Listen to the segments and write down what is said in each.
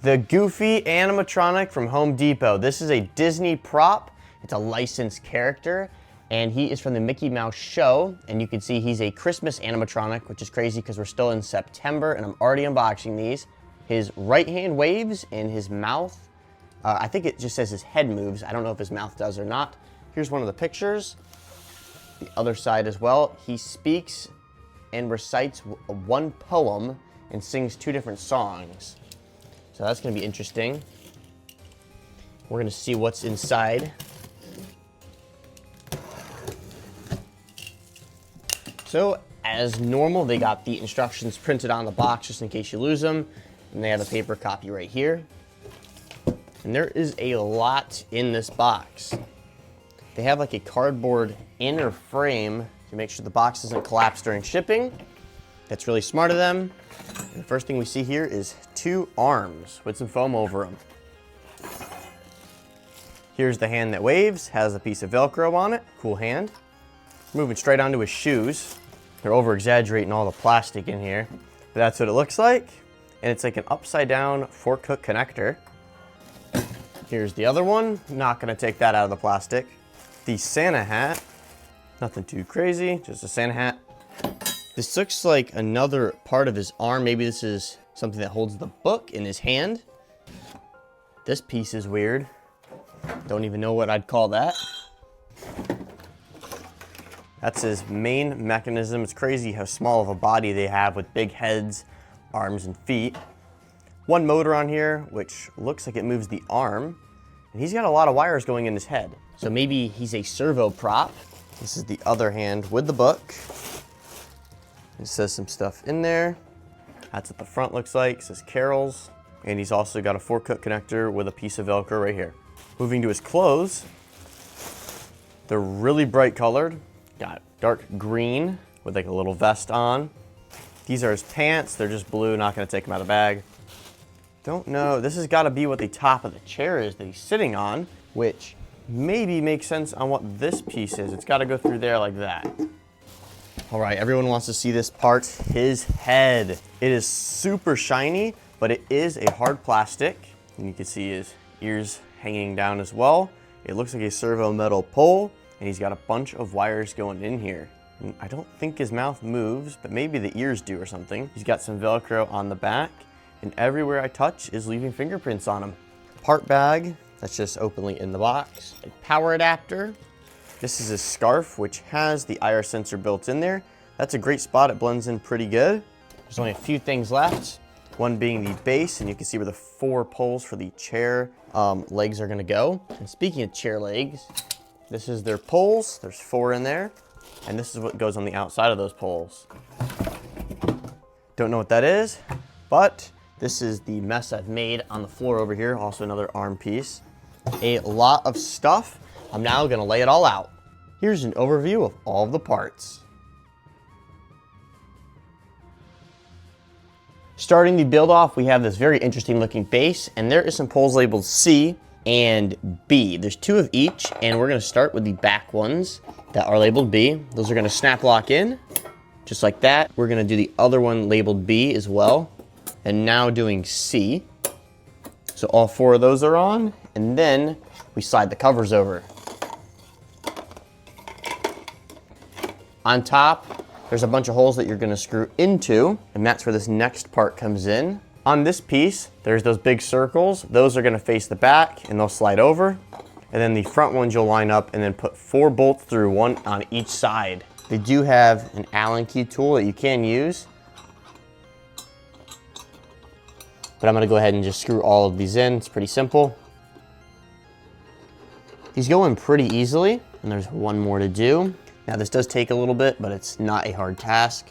The Goofy animatronic from Home Depot. This is a Disney prop. It's a licensed character, and he is from the Mickey Mouse show, and you can see he's a Christmas animatronic, which is crazy because we're still in September, and I'm already unboxing these. His right hand waves, and his mouth, I think it just says his head moves. I don't know if his mouth does or not. Here's one of the pictures. The other side as well. He speaks and recites one poem and sings 2 different songs. So that's gonna be interesting. We're gonna see what's inside. So as normal, they got the instructions printed on the box just in case you lose them. And they have a paper copy right here. And there is a lot in this box. They have like a cardboard inner frame to make sure the box doesn't collapse during shipping. That's really smart of them. And the first thing we see here is 2 arms with some foam over them. Here's the hand that waves, has a piece of Velcro on it. Cool hand. Moving straight onto his shoes. They're over-exaggerating all the plastic in here, but that's what it looks like. And it's like an upside-down fork-hook connector. Here's the other one. Not gonna take that out of the plastic. The Santa hat. Nothing too crazy, just a Santa hat. This looks like another part of his arm. Maybe this is something that holds the book in his hand. This piece is weird. Don't even know what I'd call that. That's his main mechanism. It's crazy how small of a body they have with big heads, arms, and feet. One motor on here, which looks like it moves the arm. And he's got a lot of wires going in his head. So maybe he's a servo prop. This is the other hand with the book. It says some stuff in there. That's what the front looks like. It says Carols. And he's also got a fork-hook connector with a piece of Velcro right here. Moving to his clothes. They're really bright colored. Got dark green with like a little vest on. These are his pants. They're just blue, not gonna take them out of the bag. Don't know, this has gotta be what the top of the chair is that he's sitting on, which maybe makes sense on what this piece is. It's gotta go through there like that. All right, everyone wants to see this part, his head. It is super shiny, but it is a hard plastic. And you can see his ears hanging down as well. It looks like a servo metal pole. And he's got a bunch of wires going in here. And I don't think his mouth moves, but maybe the ears do or something. He's got some Velcro on the back, and everywhere I touch is leaving fingerprints on him. Part bag, that's just openly in the box. A power adapter. This is his scarf, which has the IR sensor built in there. That's a great spot, it blends in pretty good. There's only a few things left. One being the base, and you can see where the 4 poles for the chair legs are gonna go. And speaking of chair legs, this is their poles. There's 4 in there. And this is what goes on the outside of those poles. Don't know what that is, but this is the mess I've made on the floor over here. Also another arm piece. A lot of stuff. I'm now gonna lay it all out. Here's an overview of all of the parts. Starting the build off, we have this very interesting looking base, and there is some poles labeled C and B. There's 2 of each, and we're gonna start with the back ones that are labeled B. Those are gonna snap lock in, just like that. We're gonna do the other one labeled B as well, and now doing C. So all 4 of those are on, and then we slide the covers over. On top, there's a bunch of holes that you're gonna screw into, and that's where this next part comes in. On this piece, there's those big circles. Those are gonna face the back and they'll slide over. And then the front ones you'll line up and then put 4 bolts through, 1 on each side. They do have an Allen key tool that you can use. But I'm gonna go ahead and just screw all of these in. It's pretty simple. These go in pretty easily, and there's 1 more to do. Now this does take a little bit, but it's not a hard task.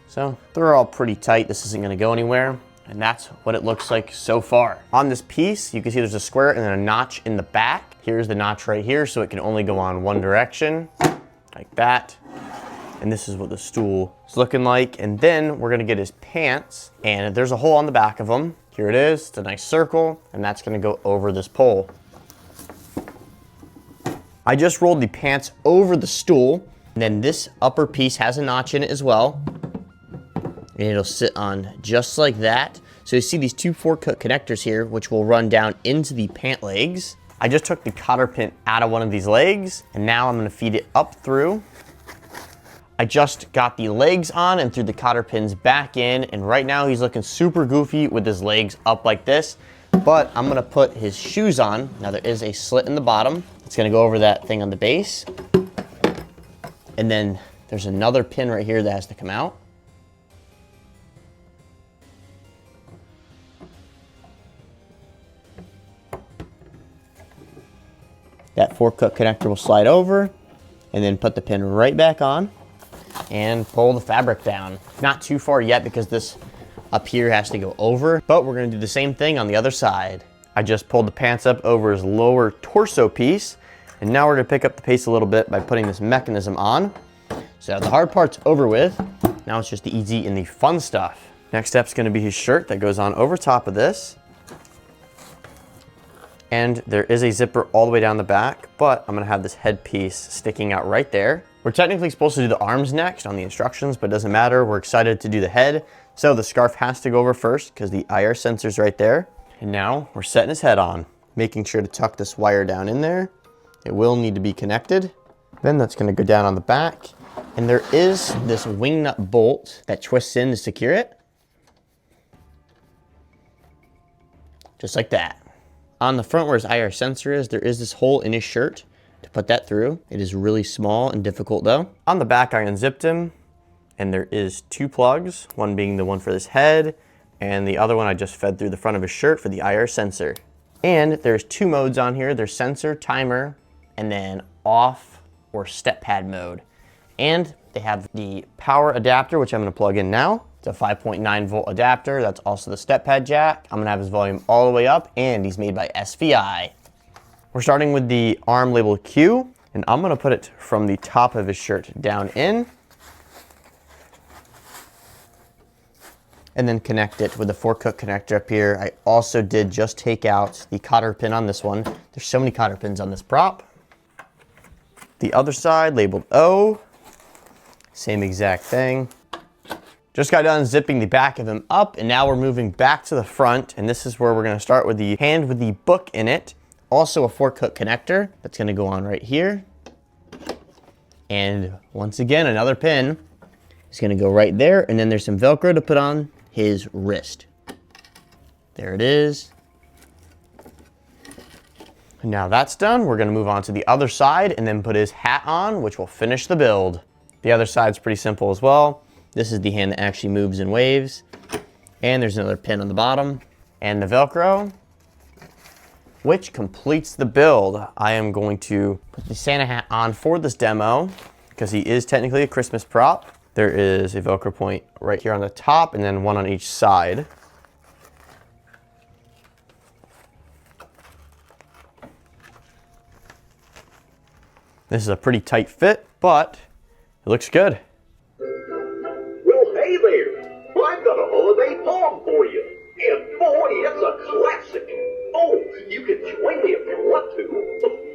So they're all pretty tight. This isn't gonna go anywhere. And that's what it looks like so far. On this piece, you can see there's a square and then a notch in the back. Here's the notch right here, so it can only go on one direction, like that. And this is what the stool is looking like. And then we're gonna get his pants, and there's a hole on the back of them. Here it is, it's a nice circle, and that's gonna go over this pole. I just rolled the pants over the stool, and then this upper piece has a notch in it as well. And it'll sit on just like that. So you see these two 4-cut connectors here, which will run down into the pant legs. I just took the cotter pin out of one of these legs, and now I'm gonna feed it up through. I just got the legs on and threw the cotter pins back in, and right now he's looking super goofy with his legs up like this, but I'm gonna put his shoes on. Now there is a slit in the bottom. It's gonna go over that thing on the base. And then there's another pin right here that has to come out. That 4-cut connector will slide over, and then put the pin right back on and pull the fabric down. Not too far yet because this up here has to go over, but we're gonna do the same thing on the other side. I just pulled the pants up over his lower torso piece, and now we're gonna pick up the pace a little bit by putting this mechanism on. So the hard part's over with. Now it's just the easy and the fun stuff. Next step's gonna be his shirt that goes on over top of this. And there is a zipper all the way down the back, but I'm gonna have this headpiece sticking out right there. We're technically supposed to do the arms next on the instructions, but it doesn't matter. We're excited to do the head. So the scarf has to go over first because the IR sensor's right there. And now we're setting his head on, making sure to tuck this wire down in there. It will need to be connected. Then that's gonna go down on the back. And there is this wing nut bolt that twists in to secure it. Just like that. On the front where his IR sensor is, there is this hole in his shirt to put that through. It is really small and difficult though. On the back, I unzipped him, and there is 2 plugs, one being the one for this head, and the other one I just fed through the front of his shirt for the IR sensor. And there's 2 modes on here. There's sensor, timer, and then off or step pad mode. And they have the power adapter, which I'm gonna plug in now. It's a 5.9 volt adapter. That's also the step pad jack. I'm gonna have his volume all the way up, and he's made by SVI. We're starting with the arm labeled Q, and I'm gonna put it from the top of his shirt down in, and then connect it with the 4-cut connector up here. I also did just take out the cotter pin on this one. There's so many cotter pins on this prop. The other side labeled O, same exact thing. Just got done zipping the back of him up, and now we're moving back to the front, and this is where we're gonna start with the hand with the book in it. Also a 4-cut connector that's gonna go on right here. And once again, another pin is gonna go right there, and then there's some Velcro to put on his wrist. There it is. And now that's done, we're gonna move on to the other side and then put his hat on, which will finish the build. The other side's pretty simple as well. This is the hand that actually moves and waves. And there's another pin on the bottom. And the Velcro, which completes the build. I am going to put the Santa hat on for this demo because he is technically a Christmas prop. There is a Velcro point right here on the top and then one on each side. This is a pretty tight fit, but it looks good. Hey there, I've got a holiday poem for you, and boy, it's a classic. Oh, you can join me if you want to.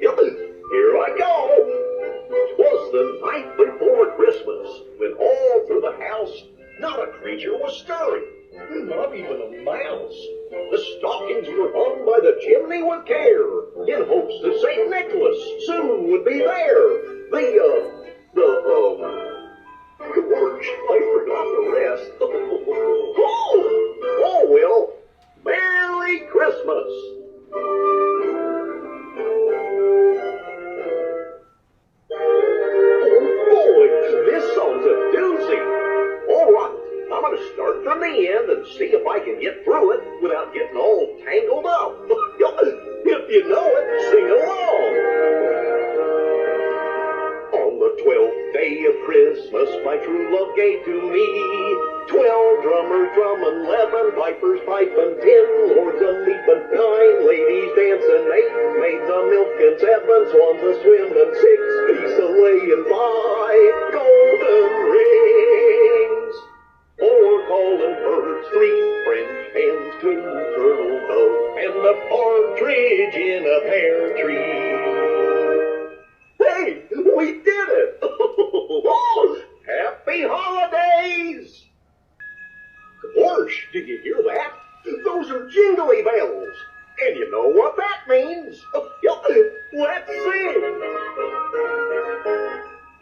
Here I go. 'Twas the night before Christmas, when all through the house not a creature was stirring, not even a mouse. The stockings were hung by the chimney with care, in hopes that St. Nicholas soon would be there. George, I forgot the rest. Oh, well, Merry Christmas. Oh boy, this song's a doozy. All right, I'm going to start from the end and see if I can get through it without getting all tangled up. If you know it, sing along. On the 12th day of Christmas, my true love gave to me 12 drummers drumming, 11 pipers piping, 10 lords a leaping, 9 ladies dancing, 8 maids a milking, 7 swans a swimming, 6 geese a laying, 5 golden rings, 4 calling birds, 3 French hens, 2 turtle doves, and a partridge in a pear tree. Hey, we did it! Happy holidays! Gosh, did you hear that? jingly bells. And you know what that means. Let's sing.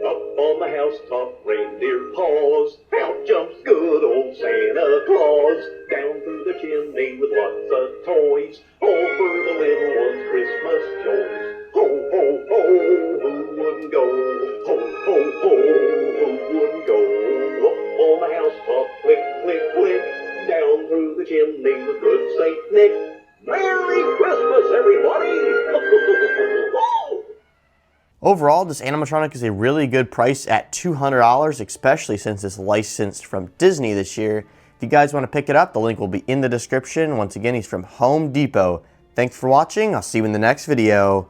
Up on the housetop, reindeer paws, out jumps good old Santa Claus. Down through the chimney with lots of toys, all for the little ones' Christmas joys. Ho, ho, ho, who wouldn't go? Ho, ho, ho, who wouldn't go? Up on the housetop, click, click, click, down through the chimney with good Saint Nick. Merry Christmas, everybody! Overall, this animatronic is a really good price at $200, especially since it's licensed from Disney this year. If you guys want to pick it up, the link will be in the description. Once again, he's from Home Depot. Thanks for watching. I'll see you in the next video.